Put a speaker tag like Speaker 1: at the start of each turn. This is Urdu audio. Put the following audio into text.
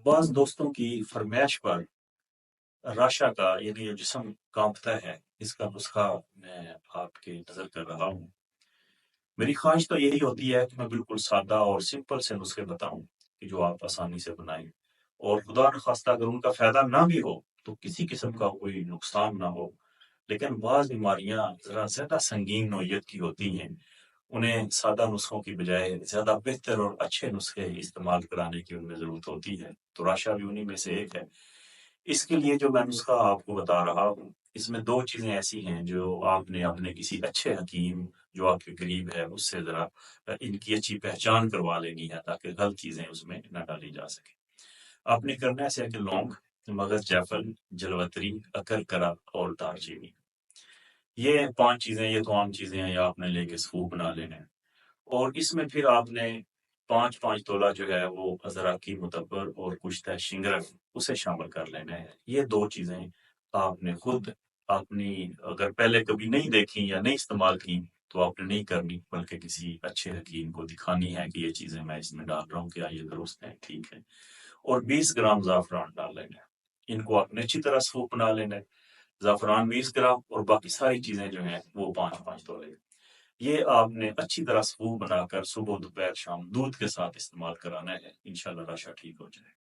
Speaker 1: بعض دوستوں کی فرمائش پر راشا کا یعنی جو جسم کانپتا ہے اس کا نسخہ میں آپ کی نظر کر رہا ہوں۔ میری خواہش تو یہی ہوتی ہے کہ میں بالکل سادہ اور سمپل سے نسخے بتاؤں کہ جو آپ آسانی سے بنائیں، اور خدا نخواستہ اگر ان کا فائدہ نہ بھی ہو تو کسی قسم کا کوئی نقصان نہ ہو۔ لیکن بعض بیماریاں ذرا زیادہ سنگین نوعیت کی ہوتی ہیں، انہیں سادہ نسخوں کی بجائے زیادہ بہتر اور اچھے نسخے استعمال کرانے کی ان میں ضرورت ہوتی ہے، تو راشا بھی انہی میں سے ایک ہے۔ اس کے لیے جو میں نسخہ آپ کو بتا رہا ہوں، اس میں دو چیزیں ایسی ہیں جو آپ نے اپنے کسی اچھے حکیم جو آپ کے قریب ہے اس سے ذرا ان کی اچھی پہچان کروا لینی ہے تاکہ غلط چیزیں اس میں نہ ڈالی جا سکیں۔ آپ نے کرنا ہے کہ لونگ، مغز جعفر، جلوتری، اکرکرا اور دار چینی، یہ 5 چیزیں، یہ تو عام چیزیں ہیں، یہ آپ نے لے کے سوپ بنا لینا ہے۔ اور اس میں پھر آپ نے 5 تولہ جو ہے وہ ازراکی متبر اور کشتہ شنگرف اسے شامل کر لینا ہے۔ یہ 2 چیزیں آپ نے خود اپنی اگر پہلے کبھی نہیں دیکھی یا نہیں استعمال کی تو آپ نے نہیں کرنی، بلکہ کسی اچھے حکیم کو دکھانی ہے کہ یہ چیزیں میں اس میں ڈال رہا ہوں، کیا یہ درست ہے، ٹھیک ہے۔ اور 20 گرام زعفران ڈال لینا ہے۔ ان کو آپ نے اچھی طرح سوپ بنا لینا ہے۔ زعفران 20 گرام اور باقی ساری چیزیں جو ہیں وہ 5 تولے۔ یہ آپ نے اچھی طرح سوپ بنا کر صبح دوپہر شام دودھ کے ساتھ استعمال کرانا ہے، انشاءاللہ راشا ٹھیک ہو جائے۔